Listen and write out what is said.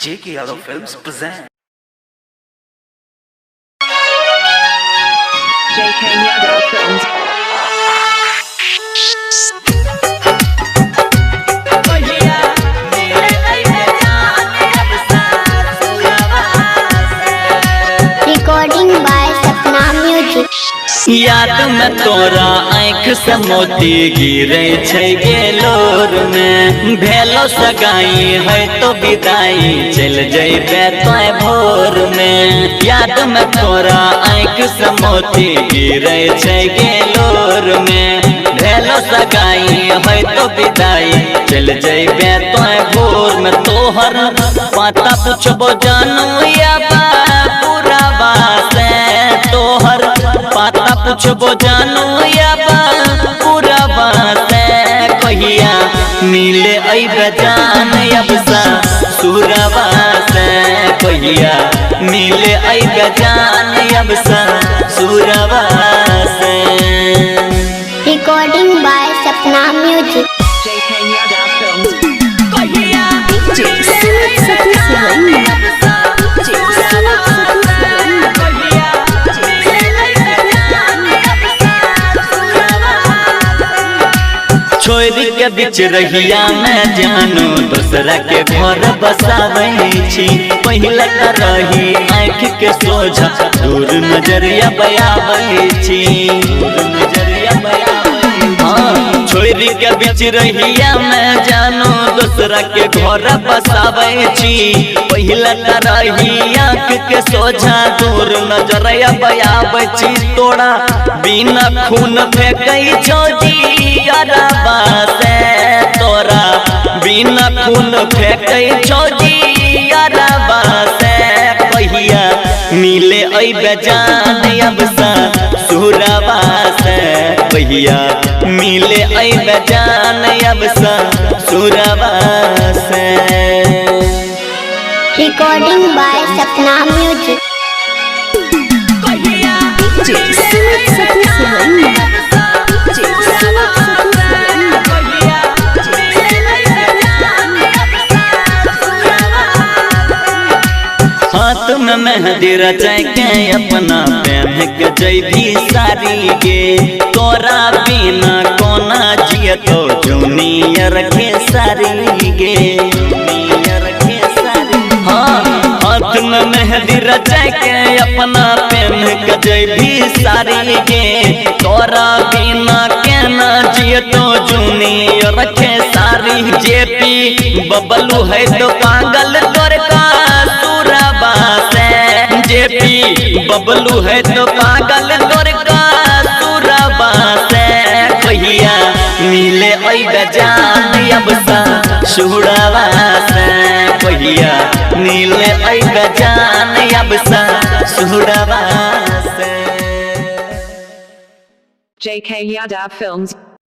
J.K. Yadav Films present. J.K. Yadav Films. Recording by Sapna Music. याद में तोरा आँख से मोती गिरे छै गेलोर में भेलो सगाई है तो विदाई चल जैबे तोय भोर में। याद में तोरा आँख से मोती गिरे छै गेलोर में भेलो सगाई है तो विदाई चल जैबे तोय भोर में। तोहर पता पूछबो जानू या पूरा बात तोहर पता पूछबो जानू या पूरा बात कहिया मिले अइबे जान अब सा सुरवा से कहिया मिले अइबे जान अब सा सुरवा से। Recording by Sapna Music. J.K. Yadav Films. कहिया छोरी के बीच रहिया में जानू दूसरा के घर बसावे छी पहले रही आँख के सोझा दूर नजरिया बयावे छी नजरिया बयावे। हाँ छोरी के बीच रहिया में जानू दूसरा के घर बसावे छी पहले रही आँख के सोझा दूर नजरिया बयावे छी। तोड़ा बिना खून फेंकई छोड़ी से तोरा बिना खून फेंकई छोड़ी से कहिया मिले अइबे जान अब सा सुरवा से कहिया मिले अइबे जान अब सा सुरवा से। Recording by Sapna Music. हाथ में मेहंदी रचाई के अपना पहन के जैभी सारी के तोरा बिना कोना जिया तो जूनियर के सारी गे के सारी। हाँ हाथ में मेहंदी रचाई के अपना पहन के जैभी सारी के तोरा बिना केना जिया तो जूनियर के सारी। जेपी बबलू है तो पागल तोर का जेपी बबलू है तो पागल तोर का सुरवा से कहिया मिले अइबे जान अब सा सुरवा से कहिया मिले अइबे जान अब सा सुरवा से। J.K. Yadav Films.